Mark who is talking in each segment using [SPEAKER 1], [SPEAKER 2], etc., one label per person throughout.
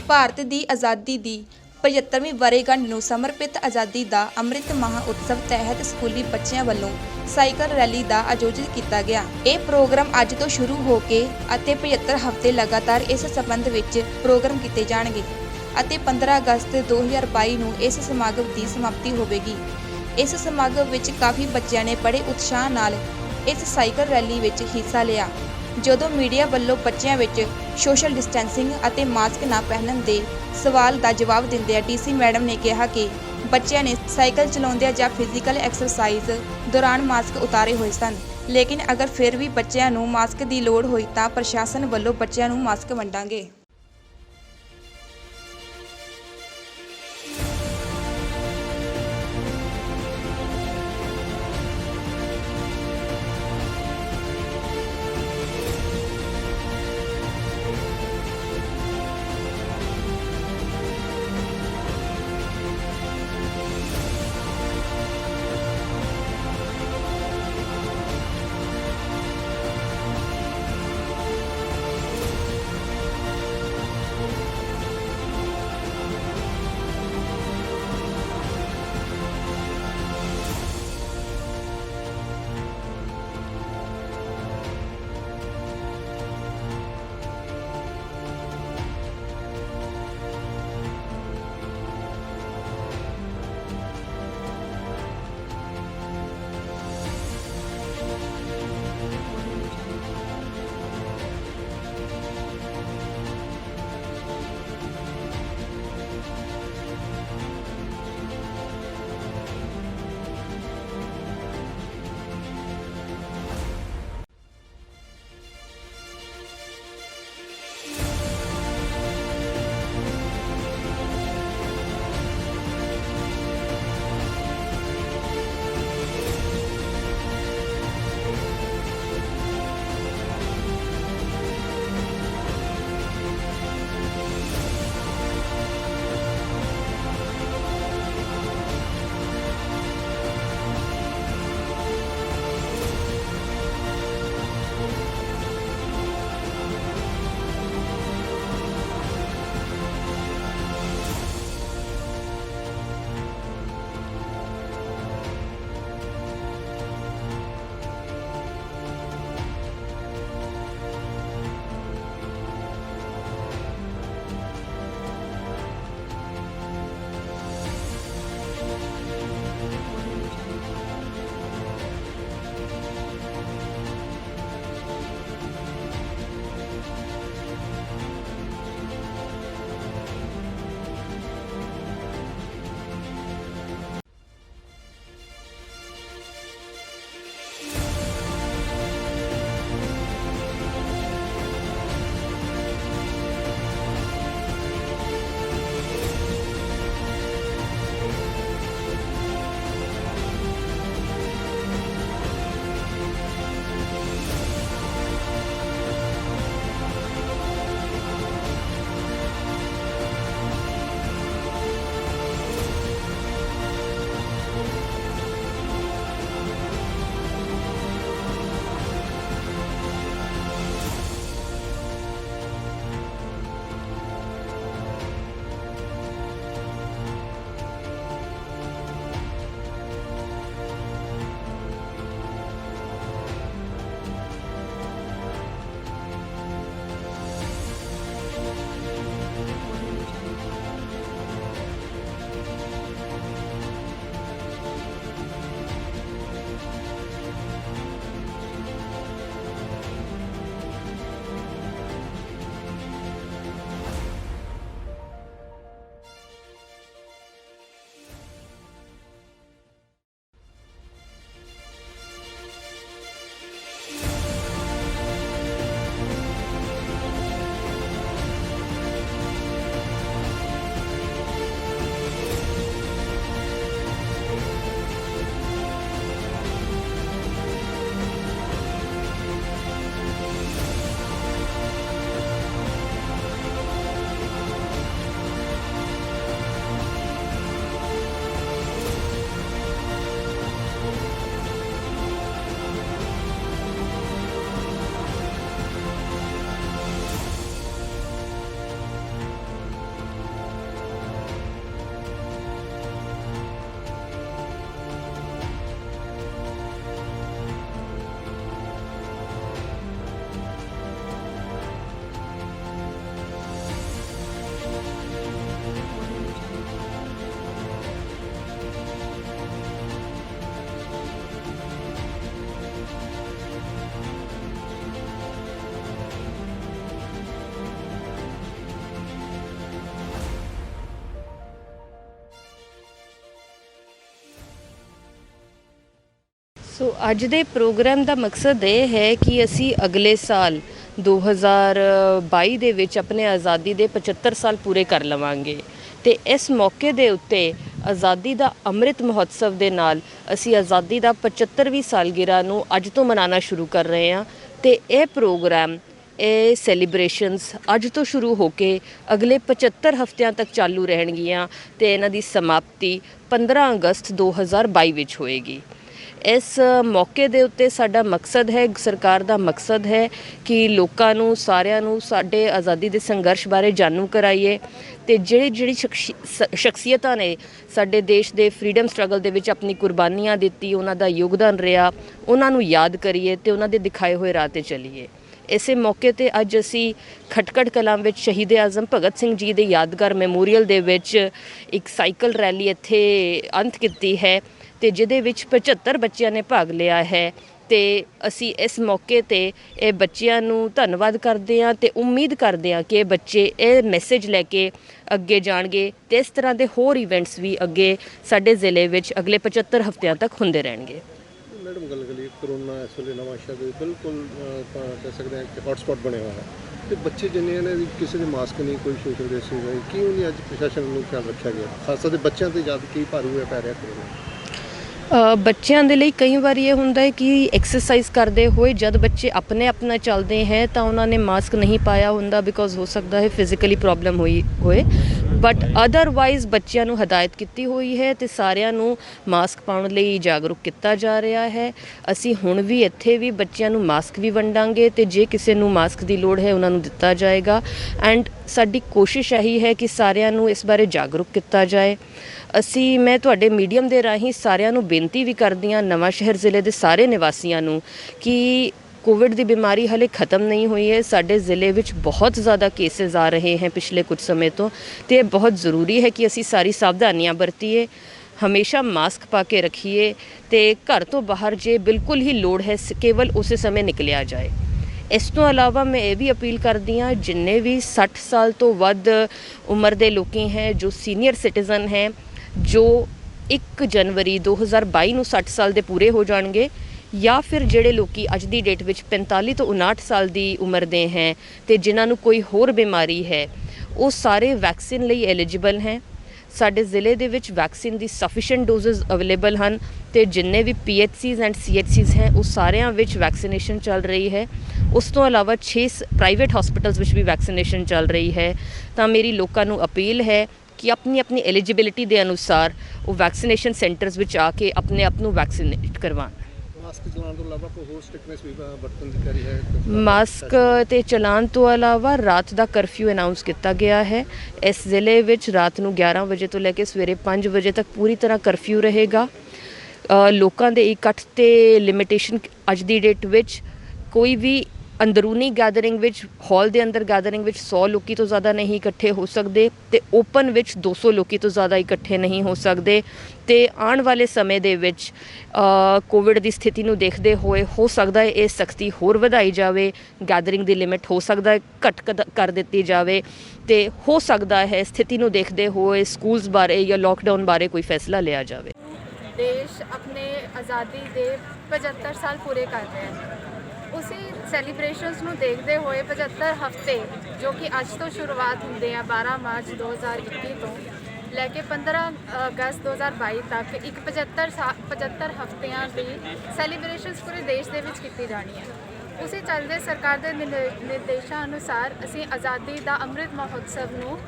[SPEAKER 1] ਭਾਰਤ ਦੀ ਆਜ਼ਾਦੀ ਦੀ 75ਵੀਂ ਵਰ੍ਹੇਗੰਢ ਨੂੰ ਸਮਰਪਿਤ ਆਜ਼ਾਦੀ ਦਾ ਅੰਮ੍ਰਿਤ ਮਹਾਉਤਸਵ ਤਹਿਤ ਸਕੂਲੀ ਬੱਚਿਆਂ ਵੱਲੋਂ ਸਾਈਕਲ ਰੈਲੀ ਦਾ ਆਯੋਜਿਤ ਕੀਤਾ ਗਿਆ। ਇਹ ਪ੍ਰੋਗਰਾਮ ਅੱਜ ਤੋਂ ਸ਼ੁਰੂ ਹੋ ਕੇ ਅਤੇ 75 ਹਫ਼ਤੇ ਲਗਾਤਾਰ ਇਸ ਸੰਬੰਧ ਵਿੱਚ ਪ੍ਰੋਗਰਾਮ ਕੀਤੇ ਜਾਣਗੇ ਅਤੇ 15 ਅਗਸਤ 2022 ਨੂੰ ਇਸ ਸਮਾਗਮ ਦੀ ਸਮਾਪਤੀ ਹੋਵੇਗੀ। ਇਸ ਸਮਾਗਮ ਵਿੱਚ ਕਾਫੀ ਬੱਚਿਆਂ ਨੇ ਬੜੇ ਉਤਸ਼ਾਹ ਨਾਲ ਇਸ ਸਾਈਕਲ ਰੈਲੀ ਵਿੱਚ ਹਿੱਸਾ ਲਿਆ। ਜਦੋਂ ਮੀਡੀਆ ਵੱਲੋਂ ਬੱਚਿਆਂ ਵਿੱਚ ਸੋਸ਼ਲ ਡਿਸਟੈਂਸਿੰਗ ਅਤੇ ਮਾਸਕ ਨਾ ਪਹਿਨਣ ਦੇ ਸਵਾਲ ਦਾ ਜਵਾਬ ਦਿੰਦਿਆਂ ਡੀਸੀ ਮੈਡਮ ਨੇ ਕਿਹਾ ਕਿ ਬੱਚਿਆਂ ਨੇ ਸਾਈਕਲ ਚਲਾਉਂਦਿਆਂ ਜਾਂ ਫਿਜ਼ੀਕਲ ਐਕਸਰਸਾਈਜ਼ ਦੌਰਾਨ ਮਾਸਕ ਉਤਾਰੇ ਹੋਏ ਸਨ, ਲੇਕਿਨ ਅਗਰ ਫਿਰ ਵੀ ਬੱਚਿਆਂ ਨੂੰ ਮਾਸਕ ਦੀ ਲੋੜ ਹੋਈ ਤਾਂ ਪ੍ਰਸ਼ਾਸਨ ਵੱਲੋਂ ਬੱਚਿਆਂ ਨੂੰ ਮਾਸਕ ਵੰਡਾਂਗੇ।
[SPEAKER 2] ਸੋ ਅੱਜ ਦੇ ਪ੍ਰੋਗਰਾਮ ਦਾ ਮਕਸਦ ਇਹ ਹੈ ਕਿ ਅਸੀਂ ਅਗਲੇ ਸਾਲ 2022 ਦੇ ਵਿੱਚ ਆਪਣੇ ਆਜ਼ਾਦੀ ਦੇ 75 ਸਾਲ ਪੂਰੇ ਕਰ ਲਵਾਂਗੇ ਤੇ ਇਸ ਮੌਕੇ ਦੇ ਉੱਤੇ ਆਜ਼ਾਦੀ ਦਾ ਅੰਮ੍ਰਿਤ ਮਹੋਤਸਵ ਦੇ ਨਾਲ ਅਸੀਂ ਆਜ਼ਾਦੀ ਦਾ 75ਵੀਂ ਸਾਲਗਿਰਾ ਨੂੰ ਅੱਜ ਤੋਂ ਮਨਾਉਣਾ ਸ਼ੁਰੂ ਕਰ ਰਹੇ ਹਾਂ ਤੇ ਇਹ ਪ੍ਰੋਗਰਾਮ ਇਹ ਸੈਲੀਬ੍ਰੇਸ਼ਨਸ ਅੱਜ ਤੋਂ ਸ਼ੁਰੂ ਹੋ ਕੇ ਅਗਲੇ 75 ਹਫ਼ਤਿਆਂ ਤੱਕ ਚਾਲੂ ਰਹਿਣਗੀਆਂ ਤੇ ਇਹਨਾਂ ਦੀ ਸਮਾਪਤੀ 15 ਅਗਸਤ 2022 ਵਿੱਚ ਹੋਏਗੀ। ਇਸ ਮੌਕੇ ਦੇ ਉੱਤੇ ਸਾਡਾ ਮਕਸਦ ਹੈ, ਸਰਕਾਰ ਦਾ ਮਕਸਦ ਹੈ ਕਿ ਲੋਕਾਂ ਨੂੰ ਸਾਰਿਆਂ ਨੂੰ ਸਾਡੇ ਆਜ਼ਾਦੀ ਦੇ ਸੰਘਰਸ਼ ਬਾਰੇ ਜਾਣੂ ਕਰਾਈਏ ਤੇ ਜਿਹੜੀ ਸ਼ਖਸੀਅਤਾਂ ਨੇ ਸਾਡੇ ਦੇਸ਼ ਦੇ ਫਰੀडम ਸਟਰਗਲ ਦੇ ਵਿੱਚ ਆਪਣੀ ਕੁਰਬਾਨੀਆਂ ਦਿੱਤੀ, ਉਹਨਾਂ ਦਾ ਯੋਗਦਾਨ ਰਿਹਾ, ਉਹਨਾਂ ਨੂੰ ਯਾਦ ਕਰੀਏ ਤੇ ਉਹਨਾਂ ਦੇ ਦਿਖਾਏ ਹੋਏ ਰਾਹ ਤੇ ਚੱਲੀਏ। ਇਸੇ ਮੌਕੇ ਤੇ ਅੱਜ ਅਸੀਂ ਖਟਕੜ ਕਲਾਂ ਵਿੱਚ ਸ਼ਹੀਦ-ਏ-ਆਜ਼ਮ ਭਗਤ ਸਿੰਘ ਜੀ ਦੇ ਯਾਦਗਾਰ ਮੈਮੋਰੀਅਲ ਦੇ ਵਿੱਚ ਇੱਕ ਸਾਈਕਲ ਰੈਲੀ ਇੱਥੇ ਅੰਤ ਕੀਤੀ ਹੈ ਤੇ ਜਿਹਦੇ ਵਿੱਚ 75 ਬੱਚਿਆਂ ਨੇ ਭਾਗ ਲਿਆ ਹੈ ਤੇ ਅਸੀਂ ਇਸ ਮੌਕੇ ਤੇ ਇਹ ਬੱਚਿਆਂ ਨੂੰ ਧੰਨਵਾਦ ਕਰਦੇ ਹਾਂ ਤੇ ਉਮੀਦ ਕਰਦੇ ਹਾਂ ਕਿ ਇਹ ਬੱਚੇ ਇਹ ਮੈਸੇਜ ਲੈ ਕੇ ਅੱਗੇ ਜਾਣਗੇ ਤੇ ਇਸ ਤਰ੍ਹਾਂ ਦੇ ਹੋਰ ਇਵੈਂਟਸ ਵੀ ਅੱਗੇ ਸਾਡੇ ਜ਼ਿਲ੍ਹੇ ਵਿੱਚ ਅਗਲੇ 75 ਹਫ਼ਤਿਆਂ ਤੱਕ ਹੁੰਦੇ ਰਹਿਣਗੇ।
[SPEAKER 3] ਮੈਡਮ ਗੱਲ ਕਰੀਏ ਕਰੋਨਾ ਇਸ ਵੇਲੇ ਨਵਾਂ ਸ਼ਹਿਰ ਦੇ ਬਿਲਕੁਲ ਕਹਿ ਸਕਦੇ ਹਾਂ ਕਿ ਹੌਟਸਪੌਟ ਬਣਿਆ ਹੋਇਆ ਹੈ ਤੇ ਬੱਚੇ ਜਿੰਨੇ ਨੇ ਵੀ ਕਿਸੇ ਦੇ ਮਾਸਕ ਨਹੀਂ, ਕੋਈ ਸੋਸ਼ਲ ਡਿਸਟੈਂਸਿੰਗ ਨਹੀਂ, ਕਿਉਂ ਨਹੀਂ ਅੱਜ ਪ੍ਰਸ਼ਾਸਨ ਨੂੰ ਖਿਆਲ ਰੱਖਿਆ ਗਿਆ? ਖਾਸ ਤੌਰ ਤੇ ਬੱਚਿਆਂ ਤੇ ਜ਼ਿਆਦਾ ਕੀ ਭਾਰੂ ਹੋਇਆ ਪੈ ਰਿਹਾ ਕਰੋਨਾ?
[SPEAKER 2] ਬੱਚਿਆਂ ਦੇ ਲਈ ਕਈ ਵਾਰੀ ਇਹ ਹੁੰਦਾ ਹੈ ਕਿ ਐਕਸਰਸਾਈਜ਼ ਕਰਦੇ ਹੋਏ ਜਦ ਬੱਚੇ ਆਪਣਾ ਚੱਲਦੇ ਹੈ ਤਾਂ ਉਹਨਾਂ ਨੇ ਮਾਸਕ ਨਹੀਂ ਪਾਇਆ ਹੁੰਦਾ ਬਿਕੋਜ਼ ਹੋ ਸਕਦਾ ਹੈ ਫਿਜ਼ੀਕਲੀ ਪ੍ਰੋਬਲਮ ਹੋਏ ਬਟ ਅਦਰਵਾਈਜ਼ ਬੱਚਿਆਂ ਨੂੰ ਹਦਾਇਤ ਕੀਤੀ ਹੋਈ ਹੈ ਤੇ ਸਾਰਿਆਂ ਨੂੰ ਮਾਸਕ ਪਾਉਣ ਲਈ ਜਾਗਰੂਕ ਕੀਤਾ ਜਾ ਰਿਹਾ ਹੈ। ਅਸੀਂ ਹੁਣ ਵੀ ਇੱਥੇ ਵੀ ਬੱਚਿਆਂ ਨੂੰ ਮਾਸਕ ਵੀ ਵੰਡਾਂਗੇ ਤੇ ਜੇ ਕਿਸੇ ਨੂੰ ਮਾਸਕ ਦੀ ਲੋੜ ਹੈ ਉਹਨਾਂ ਨੂੰ ਦਿੱਤਾ ਜਾਏਗਾ ਐਂਡ ਸਾਡੀ ਕੋਸ਼ਿਸ਼ ਇਹੀ ਹੈ ਕਿ ਸਾਰਿਆਂ ਨੂੰ ਇਸ ਬਾਰੇ ਜਾਗਰੂਕ ਕੀਤਾ ਜਾਏ। ਮੈਂ ਤੁਹਾਡੇ ਮੀਡੀਅਮ ਦੇ ਰਾਹੀਂ ਸਾਰਿਆਂ ਨੂੰ ਬੇਨਤੀ ਵੀ ਕਰਦੀ ਹਾਂ, ਨਵਾਂ ਸ਼ਹਿਰ ਜ਼ਿਲ੍ਹੇ ਦੇ ਸਾਰੇ ਨਿਵਾਸੀਆਂ ਨੂੰ, ਕਿ ਕੋਵਿਡ ਦੀ ਬਿਮਾਰੀ ਹਲੇ ਖਤਮ ਨਹੀਂ ਹੋਈ ਹੈ। ਸਾਡੇ ਜ਼ਿਲ੍ਹੇ ਵਿੱਚ ਬਹੁਤ ਜ਼ਿਆਦਾ ਕੇਸਿਸ ਆ ਰਹੇ हैं ਪਿਛਲੇ ਕੁਝ ਸਮੇਂ ਤੋਂ ਤੇ ਬਹੁਤ ਜ਼ਰੂਰੀ ਹੈ ਕਿ ਅਸੀਂ ਸਾਰੀ ਸਾਵਧਾਨੀਆਂ ਵਰਤੀਏ, ਹਮੇਸ਼ਾ ਮਾਸਕ ਪਾ ਕੇ ਰੱਖੀਏ ਤੇ ਘਰ ਤੋਂ ਬਾਹਰ ਜੇ ਬਿਲਕੁਲ ਹੀ ਲੋੜ ਹੈ ਕੇਵਲ ਉਸੇ ਸਮੇਂ ਨਿਕਲਿਆ ਜਾਏ। ਇਸ ਤੋਂ ਇਲਾਵਾ ਮੈਂ ਇਹ ਵੀ ਅਪੀਲ ਕਰਦੀ ਹਾਂ ਜਿੰਨੇ ਵੀ 60 ਸਾਲ ਤੋਂ ਵੱਧ ਉਮਰ ਦੇ ਲੋਕੀ ਹੈ, ਜੋ ਸੀਨੀਅਰ ਸਿਟੀਜ਼ਨ ਹੈ, ਜੋ 1 ਜਨਵਰੀ 2022 ਨੂੰ 60 ਸਾਲ ਦੇ ਪੂਰੇ ਹੋ ਜਾਣਗੇ ਜਾਂ ਫਿਰ ਜਿਹੜੇ ਲੋਕੀ ਅੱਜ ਦੀ ਡੇਟ ਵਿੱਚ 45 ਤੋਂ 59 ਸਾਲ ਦੀ ਉਮਰ ਦੇ ਹੈ ਤੇ ਜਿਨ੍ਹਾਂ ਨੂੰ ਕੋਈ ਹੋਰ ਬਿਮਾਰੀ ਹੈ, ਉਹ ਸਾਰੇ ਵੈਕਸੀਨ ਲਈ ਐਲੀਜੀਬਲ ਹੈ। ਸਾਡੇ ਜ਼ਿਲ੍ਹੇ ਦੇ ਵਿੱਚ ਵੈਕਸੀਨ ਦੀ ਸਫੀਸ਼ੀਐਂਟ ਡੋਜ਼ਸ ਅਵੇਲੇਬਲ ਹਨ ਤੇ ਜਿੰਨੇ ਵੀ PHCs ਐਂਡ CHCs ਹੈ ਉਹ ਸਾਰਿਆਂ ਵਿੱਚ ਵੈਕਸੀਨੇਸ਼ਨ ਚੱਲ ਰਹੀ ਹੈ। ਉਸ ਤੋਂ ਇਲਾਵਾ 6 ਪ੍ਰਾਈਵੇਟ ਹਸਪੀਟਲਸ ਵਿੱਚ ਵੀ ਵੈਕਸੀਨੇਸ਼ਨ ਚੱਲ ਰਹੀ ਹੈ। ਤਾਂ ਮੇਰੀ ਲੋਕਾਂ ਨੂੰ ਅਪੀਲ ਹੈ ਕਿ ਆਪਣੀ ਐਲੀਜੀਬਿਲਿਟੀ ਦੇ ਅਨੁਸਾਰ ਉਹ ਵੈਕਸੀਨੇਸ਼ਨ ਸੈਂਟਰਸ ਵਿੱਚ ਆ ਕੇ ਆਪਣੇ ਆਪ ਨੂੰ ਵੈਕਸੀਨੇਟ ਕਰਵਾਉਣ।
[SPEAKER 3] ਮਾਸਕ ਚਲਾਉਣ ਤੋਂ ਇਲਾਵਾ ਕੋਈ ਹੋਰ ਸਟ੍ਰਿਕਨੈਸ ਵੀ ਵਰਤਣ ਦੀ ਤਿਆਰੀ ਹੈ?
[SPEAKER 2] ਮਾਸਕ ਤੇ ਚਲਾਉਣ ਤੋਂ ਇਲਾਵਾ ਰਾਤ ਦਾ ਕਰਫਿਊ ਅਨਾਉਂਸ ਕੀਤਾ ਗਿਆ ਹੈ। ਇਸ ਜ਼ਿਲ੍ਹੇ ਵਿੱਚ ਰਾਤ ਨੂੰ 11 ਵਜੇ ਤੋਂ ਲੈ ਕੇ ਸਵੇਰੇ 5 ਵਜੇ ਤੱਕ ਪੂਰੀ ਤਰ੍ਹਾਂ ਕਰਫਿਊ ਰਹੇਗਾ। ਲੋਕਾਂ ਦੇ ਇਕੱਠ ਤੇ ਲਿਮਿਟੇਸ਼ਨ ਅੱਜ ਦੀ ਡੇਟ ਵਿੱਚ ਕੋਈ ਵੀ ਅੰਦਰੂਨੀ ਗੈਦਰਿੰਗ ਵਿੱਚ, ਹਾਲ ਦੇ ਅੰਦਰ ਗੈਦਰਿੰਗ ਵਿੱਚ 100 ਲੋਕੀ ਤੋਂ ਜ਼ਿਆਦਾ ਨਹੀਂ ਇਕੱਠੇ ਹੋ ਸਕਦੇ ਤੇ ਓਪਨ ਵਿੱਚ 200 ਲੋਕੀ ਤੋਂ ਜ਼ਿਆਦਾ ਇਕੱਠੇ ਨਹੀਂ ਹੋ ਸਕਦੇ ਤੇ ਆਉਣ ਵਾਲੇ ਸਮੇਂ ਦੇ ਵਿੱਚ ਕੋਵਿਡ ਦੀ ਸਥਿਤੀ ਨੂੰ ਦੇਖਦੇ ਹੋਏ ਹੋ ਸਕਦਾ ਹੈ ਇਹ ਸਖਤੀ ਹੋਰ ਵਧਾਈ ਜਾਵੇ, ਗੈਦਰਿੰਗ ਦੀ ਲਿਮਿਟ ਹੋ ਸਕਦਾ ਹੈ ਘੱਟ ਕਰ ਦਿੱਤੀ ਜਾਵੇ ਤੇ ਹੋ ਸਕਦਾ ਹੈ ਸਥਿਤੀ ਨੂੰ ਦੇਖਦੇ ਹੋਏ ਸਕੂਲਸ ਬਾਰੇ ਜਾਂ ਲੋਕਡਾਊਨ ਬਾਰੇ ਕੋਈ ਫੈਸਲਾ ਲਿਆ ਜਾਵੇ।
[SPEAKER 4] ਦੇਸ਼ ਆਪਣੇ ਆਜ਼ਾਦੀ ਦੇ 75 ਸਾਲ ਪੂਰੇ ਕਰ ਰਿਹਾ ਹੈ। ਉਸੇ ਸੈਲੀਬ੍ਰੇਸ਼ਨਸ ਨੂੰ ਦੇਖਦੇ ਹੋਏ 75 ਹਫ਼ਤੇ ਜੋ ਕਿ ਅੱਜ ਤੋਂ ਸ਼ੁਰੂਆਤ ਹੁੰਦੇ ਆ 12 ਮਾਰਚ 2021 ਤੋਂ ਲੈ ਕੇ 15 ਅਗਸਤ 2022 ਤੱਕ ਇੱਕ 75 ਹਫ਼ਤਿਆਂ ਦੀ ਸੈਲੀਬ੍ਰੇਸ਼ਨਸ ਪੂਰੇ ਦੇਸ਼ ਦੇ ਵਿੱਚ ਕੀਤੀ ਜਾਣੀ ਹੈ। ਉਸੇ ਚੱਲਦੇ ਸਰਕਾਰ ਦੇ ਨਿਰਦੇਸ਼ਾਂ ਅਨੁਸਾਰ ਅਸੀਂ ਆਜ਼ਾਦੀ ਦਾ ਅੰਮ੍ਰਿਤ ਮਹੋਤਸਵ ਨੂੰ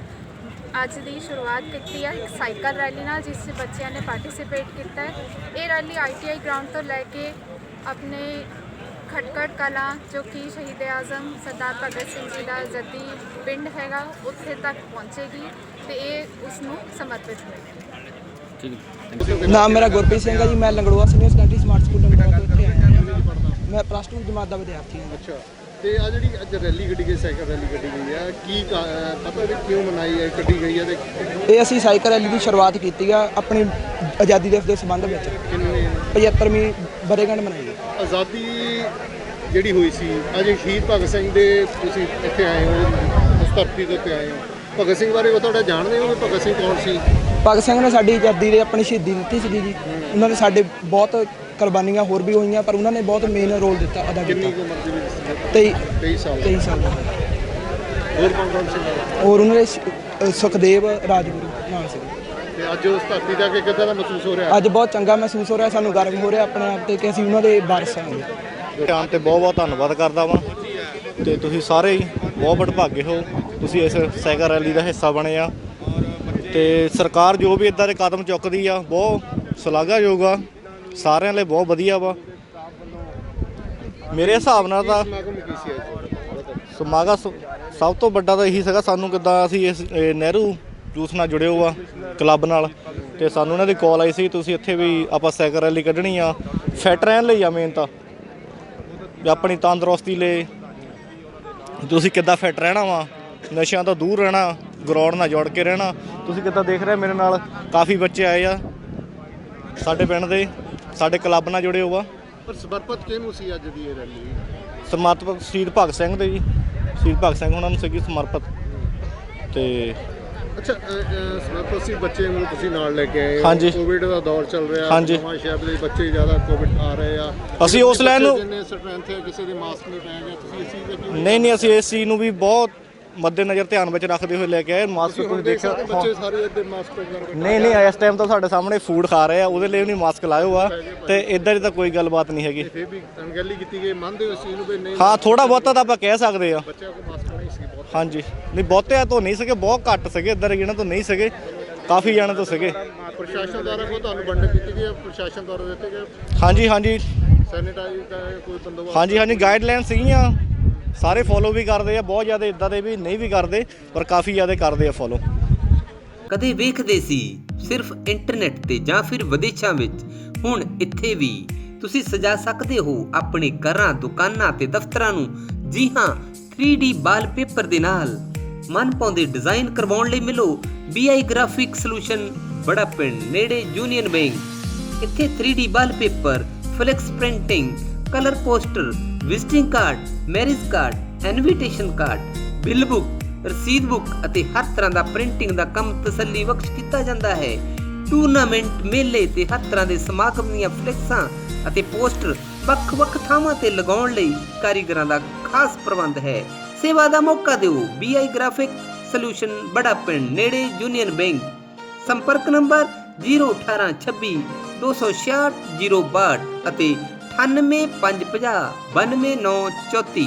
[SPEAKER 4] ਅੱਜ ਦੀ ਸ਼ੁਰੂਆਤ ਕੀਤੀ ਹੈ ਇੱਕ ਸਾਈਕਲ ਰੈਲੀ ਨਾਲ, ਜਿਸ 'ਚ ਬੱਚਿਆਂ ਨੇ ਪਾਰਟਿਸਿਪੇਟ ਕੀਤਾ ਹੈ। ਇਹ ਰੈਲੀ ITI ਗਰਾਊਂਡ ਤੋਂ ਲੈ ਕੇ ਆਪਣੇ ਖਟਕੜ ਕਲਾਂ ਜੋ ਕਿ ਸ਼ਹੀਦ-ਏ-ਆਜ਼ਮ ਸਰਦਾਰ ਭਗਤ ਸਿੰਘ ਜੀ ਦਾ ਜੱਦੀ ਪਿੰਡ ਹੈਗਾ ਉੱਥੇ ਤੱਕ ਪਹੁੰਚੇਗੀ ਤੇ ਇਹ ਉਸ ਨੂੰ ਸਮਰਪਿਤ ਹੋਏਗੀ।
[SPEAKER 5] ਨਾਮ ਮੇਰਾ ਗੁਰਪ੍ਰੀਤ ਸਿੰਘ ਹੈ ਜੀ। ਮੈਂ ਲੰਗੜੂਆ ਸੀਨੀਅਰ ਸੈਕੰਡਰੀ ਸਮਾਰਟ ਸਕੂਲ ਲੰਗੜੂਆ ਤੋਂ ਇੱਥੇ ਆਇਆ। ਮੈਂ +2 ਜਮਾਤ ਦਾ ਵਿਦਿਆਰਥੀ ਹਾਂ।
[SPEAKER 3] ਅੱਛਾ, ਤੇ ਆ ਜਿਹੜੀ ਅੱਜ ਰੈਲੀ ਕੱਢੀ ਗਈ, ਸਾਈਕਲ ਰੈਲੀ ਕੱਢੀ ਗਈ ਆ, ਕੀ ਪਤਾ ਵੀ ਕਿਉਂ ਮਨਾਈ ਹੈ, ਕੱਢੀ ਗਈ ਹੈ ਤੇ
[SPEAKER 5] ਇਹ ਅਸੀਂ ਸਾਈਕਲ ਰੈਲੀ ਦੀ ਸ਼ੁਰੂਆਤ ਕੀਤੀ ਆ ਆਪਣੀ ਆਜ਼ਾਦੀ ਦਿਵਸ ਦੇ ਸੰਬੰਧ ਵਿੱਚ।
[SPEAKER 3] ਕਿੰਨੇ
[SPEAKER 5] 75ਵੀਂ ਵਰ੍ਹੇਗੰਢ ਮਨਾਈ ਹੈ।
[SPEAKER 3] ਆਜ਼ਾਦੀ ਜਿਹੜੀ ਹੋਈ ਸੀ, ਅੱਜ ਸ਼ਹੀਦ ਭਗਤ ਸਿੰਘ ਦੇ ਤੁਸੀਂ ਇੱਥੇ ਆਏ ਹੋ, ਉਸ ਧਰਤੀ ਦੇ ਉੱਤੇ ਆਏ ਹੋ। ਭਗਤ ਸਿੰਘ ਬਾਰੇ ਉਹ ਤੁਹਾਡਾ ਜਾਣਦੇ ਹੋ? ਭਗਤ ਸਿੰਘ ਕੌਣ ਸੀ?
[SPEAKER 5] ਭਗਤ ਸਿੰਘ ਨੇ ਸਾਡੀ ਆਜ਼ਾਦੀ ਦੇ ਆਪਣੀ ਸ਼ਹੀਦੀ ਦਿੱਤੀ ਸੀਗੀ ਜੀ। ਉਹਨਾਂ ਨੇ ਸਾਡੇ ਬਹੁਤ ਕੁਰਬਾਨੀਆਂ ਹੋਰ ਵੀ ਹੋਈਆਂ, ਪਰ ਉਹਨਾਂ ਨੇ ਬਹੁਤ ਮੇਨ ਰੋਲ ਅਦਾ
[SPEAKER 3] ਕਿੰਨੀ
[SPEAKER 5] ਕੀਤਾ।
[SPEAKER 3] ਕੁ ਉਮਰ ਦੇ ਵਿੱਚ
[SPEAKER 5] 23
[SPEAKER 3] ਸਾਲ
[SPEAKER 5] 23 ਸਾਲ ਦਾ।
[SPEAKER 3] ਹੋਰ ਕੌਣ ਸੀ ਨਾਲ?
[SPEAKER 5] ਔਰ ਉਹਨਾਂ ਦੇ ਸੁਖਦੇਵ ਰਾਜਗੁਰੂ ਨਾਲ ਸੀ।
[SPEAKER 3] ਤੇ ਅੱਜ ਉਸ ਧਰਤੀ ਜਾ ਕੇ ਕਿੱਦਾਂ ਦਾ ਮਹਿਸੂਸ ਹੋ ਰਿਹਾ?
[SPEAKER 5] ਅੱਜ ਬਹੁਤ ਚੰਗਾ ਮਹਿਸੂਸ ਹੋ ਰਿਹਾ, ਸਾਨੂੰ ਗਰਵ ਹੋ ਰਿਹਾ ਆਪਣੇ ਆਪ ਤੇ ਕਿ ਅਸੀਂ ਉਹਨਾਂ ਦੇ ਵਾਰਸ ਹਾਂ।
[SPEAKER 6] ਧਿਆਨ ਤੇ ਬਹੁਤ ਬਹੁਤ ਧੰਨਵਾਦ ਕਰਦਾ ਵਾਂ ਤੇ ਤੁਸੀਂ ਸਾਰੇ ਹੀ ਬਹੁਤ ਵਡਭਾਗੇ ਹੋ, ਤੁਸੀਂ ਇਸ ਸਾਈਕਲ ਰੈਲੀ ਦਾ ਹਿੱਸਾ ਬਣੇ ਆ। ਤੇ ਸਰਕਾਰ ਜੋ ਵੀ ਇਦਾਂ ਦੇ ਕਦਮ ਚੁੱਕਦੀ ਆ ਬਹੁਤ ਸ਼ਲਾਘਾਯੋਗ ਆ, ਸਾਰਿਆਂ ਲਈ ਬਹੁਤ ਵਧੀਆ ਵਾ। ਮੇਰੇ ਹਿਸਾਬ ਨਾਲ ਤਾਂ
[SPEAKER 3] ਸਮਾਗਮ ਕੀ ਸੀ ਅੱਜ?
[SPEAKER 6] ਸਮਾਗਮ ਸਭ ਤੋਂ ਵੱਡਾ ਤਾਂ ਇਹੀ ਸੀਗਾ, ਸਾਨੂੰ ਕਿੱਦਾਂ ਅਸੀਂ ਇਸ ਨਹਿਰੂ ਯੂਥ ਨਾਲ ਜੁੜੇ ਹੋ ਆ ਕਲੱਬ ਨਾਲ, ਤੇ ਸਾਨੂੰ ਉਹਨਾਂ ਦੀ ਕਾਲ ਆਈ ਸੀ ਤੁਸੀਂ ਇੱਥੇ ਵੀ ਆਪਾਂ ਸਾਈਕਲ ਰੈਲੀ ਕੱਢਣੀ ਆ, ਫਿੱਟ ਰਹਿਣ ਲਈ ਆ ਮੇਨ ਤਾਂ, ਵੀ ਆਪਣੀ ਤੰਦਰੁਸਤੀ ਲਈ ਤੁਸੀਂ ਕਿੱਦਾਂ ਫਿੱਟ ਰਹਿਣਾ ਵਾ, ਨਸ਼ਿਆਂ ਤੋਂ ਦੂਰ ਰਹਿਣਾ, ਗਰਾਊਂਡ ਨਾਲ ਜੁੜ ਕੇ ਰਹਿਣਾ। ਤੁਸੀਂ ਕਿੱਦਾਂ ਦੇਖ ਰਹੇ ਮੇਰੇ ਨਾਲ ਕਾਫੀ ਬੱਚੇ ਆਏ ਆ ਸਾਡੇ ਪਿੰਡ ਦੇ, ਸਾਡੇ ਕਲੱਬ ਨਾਲ ਜੁੜੇ ਹੋ ਆ।
[SPEAKER 3] ਪਰ ਸਮਰਪਿਤ ਕਿਹਨੂੰ ਸੀ ਅੱਜ ਦੀ ਇਹ ਰੈਲੀ?
[SPEAKER 6] ਸਮਰਪਿਤ ਸ਼ਹੀਦ ਭਗਤ ਸਿੰਘ ਦੇ ਜੀ, ਸ਼ਹੀਦ ਭਗਤ ਸਿੰਘ ਉਹਨਾਂ ਨੂੰ ਸੀਗੀ ਸਮਰਪਿਤ। ਤੇ
[SPEAKER 3] ਅੱਛਾ, ਸਮਰਪਿਤ ਸੀ ਬੱਚੇ ਨੂੰ ਤੁਸੀਂ ਨਾਲ ਲੈ ਕੇ ਆਏ?
[SPEAKER 6] ਹਾਂਜੀ।
[SPEAKER 3] ਕੋਵਿਡ ਦਾ ਦੌਰ ਚੱਲ ਰਿਹਾ,
[SPEAKER 6] ਹਾਂਜੀ।
[SPEAKER 3] ਨਵਾਂ ਸ਼ਹਿਰ ਦੇ ਬੱਚੇ ਜ਼ਿਆਦਾ ਕੋਵਿਡ ਆ ਰਹੇ ਆ,
[SPEAKER 6] ਅਸੀਂ ਉਸ ਲਾਈਨ ਨੂੰ
[SPEAKER 3] ਜਿੰਨੇ ਸਟਰੈਂਥ ਹੈ ਕਿਸੇ ਦੇ ਮਾਸਕ ਨਹੀਂ ਪੈ ਗਏ, ਤੁਸੀਂ ਇਸ ਚੀਜ਼ ਦਾ ਕੀ?
[SPEAKER 6] ਨਹੀਂ ਅਸੀਂ ਇਸ ਚੀਜ਼ ਨੂੰ ਵੀ ਬਹੁਤ ਮੱਦੇਨਜ਼ਰ ਧਿਆਨ ਵਿੱਚ ਰੱਖਦੇ ਹੋਏ ਲੈ ਕੇ ਆਏ ਮਾਸਕ। ਤੁਸੀਂ ਦੇਖਿਆ
[SPEAKER 3] ਬੱਚੇ ਸਾਰੇ ਇੱਥੇ ਮਾਸਕ ਪਹਿਨ ਕੇ
[SPEAKER 6] ਨਹੀਂ ਇਸ ਟਾਈਮ ਤਾਂ ਸਾਡੇ ਸਾਹਮਣੇ ਫੂਡ ਖਾ ਰਹੇ ਆ, ਉਹਦੇ ਲਈ ਵੀ ਨਹੀਂ ਮਾਸਕ ਲਾਇਓ ਆ, ਤੇ ਇੱਦਾਂ ਦੀ ਤਾਂ ਕੋਈ ਗੱਲਬਾਤ ਨਹੀਂ ਹੈਗੀ।
[SPEAKER 3] ਫਿਰ ਵੀ ਅਣਗਹਿਲੀ ਕੀਤੀ ਗਈ, ਮੰਨਦੇ ਹੋ ਇਸ ਚੀਜ਼ ਨੂੰ ਵੀ ਨਹੀਂ?
[SPEAKER 6] ਹਾਂ ਥੋੜਾ ਬਹੁਤਾ ਤਾਂ ਆਪਾਂ ਕਹਿ ਸਕਦੇ ਆ।
[SPEAKER 3] ਬੱਚਿਆਂ ਕੋਲ ਮਾਸਕ ਨਹੀਂ ਸੀ ਬਹੁਤ।
[SPEAKER 6] ਹਾਂਜੀ ਨਹੀਂ ਬਹੁਤਿਆਂ ਤੋਂ ਨਹੀਂ ਸੀਗੇ, ਬਹੁਤ ਘੱਟ ਸੀਗੇ, ਇੱਧਰ ਜਿਹਨਾਂ ਤੋਂ ਨਹੀਂ ਸੀਗੇ, ਕਾਫੀ ਜਣੇ ਤੋਂ ਸੀਗੇ।
[SPEAKER 3] ਪ੍ਰਸ਼ਾਸਨ ਦੁਆਰਾ ਕੋਈ ਤੁਹਾਨੂੰ ਵੰਡ ਕੀਤੀ ਗਈ ਹੈ? ਪ੍ਰਸ਼ਾਸਨ ਦੁਆਰਾ ਦਿੱਤੇ ਗਏ
[SPEAKER 6] ਹਾਂਜੀ
[SPEAKER 3] ਸੈਨੀਟਾਈਜ਼ ਦਾ ਕੋਈ ਬੰਦੋਬਸਤ?
[SPEAKER 6] ਹਾਂਜੀ ਗਾਈਡਲਾਈਨ ਸੀਗੀਆਂ, ਸਾਰੇ ਫੋਲੋ ਵੀ ਕਰਦੇ ਆ, ਬਹੁਤ ਜ਼ਿਆਦਾ ਇੱਦਾਂ ਦੇ ਵੀ ਨਹੀਂ ਵੀ ਕਰਦੇ, ਪਰ ਕਾਫੀ ਜ਼ਿਆਦਾ ਕਰਦੇ ਆ ਫੋਲੋ।
[SPEAKER 7] ਕਦੇ ਵੇਖਦੇ ਸੀ ਸਿਰਫ ਇੰਟਰਨੈਟ ਤੇ ਜਾਂ ਫਿਰ ਵਿਦੇਸ਼ਾਂ ਵਿੱਚ, ਹੁਣ ਇੱਥੇ ਵੀ ਤੁਸੀਂ ਸਜਾ ਸਕਦੇ ਹੋ ਆਪਣੇ ਘਰਾਂ, ਦੁਕਾਨਾਂ ਤੇ ਦਫ਼ਤਰਾਂ ਨੂੰ। ਜੀ ਹਾਂ, 3D ਵਾਲਪੇਪਰ ਦੇ ਨਾਲ ਮਨਪਾਉਂਦੇ ਡਿਜ਼ਾਈਨ ਕਰਵਾਉਣ ਲਈ ਮਿਲੋ BI ਗ੍ਰਾਫਿਕ ਸੋਲੂਸ਼ਨ, ਬੜਾ ਪਿੰਡ ਨੇੜੇ ਯੂਨੀਅਨ ਬੈਂਕ। ਇੱਥੇ 3D wallpaper, flex printing, colour poster, visiting card, marriage card, invitation card, bill book, ਰਸੀਦ ਬੁੱਕ ਅਤੇ ਹਰ ਤਰ੍ਹਾਂ ਦਾ ਪ੍ਰਿੰਟਿੰਗ ਦਾ ਕੰਮ ਤਸੱਲੀ ਬਖਸ਼ ਕੀਤਾ ਜਾਂਦਾ ਹੈ। ਟੂਰਨਾਮੈਂਟ, ਮੇਲੇ ਤੇ ਹਰ ਤਰ੍ਹਾਂ ਦੇ ਸਮਾਗਮ ਦੀਆਂ ਫਲੈਕਸਾਂ ਅਤੇ ਪੋਸਟਰ ਵੱਖ-ਵੱਖ ਥਾਵਾਂ ਤੇ ਲਗਾਉਣ ਲਈ ਕਾਰੀਗਰਾਂ ਦਾ ਖਾਸ ਪ੍ਰਬੰਧ ਹੈ। ਸੇਵਾ ਦਾ ਮੌਕਾ ਦਿਓ। BI ਗ੍ਰਾਫਿਕ ਸੋਲੂਸ਼ਨ, ਬੜਾ ਪਿੰਡ ਨੇੜੇ ਯੂਨੀਅਨ ਬੈਂਕ। ਸੰਪਰਕ ਨੰਬਰ 018 26 266 062 ਅਤੇ 98 550 92 9 34।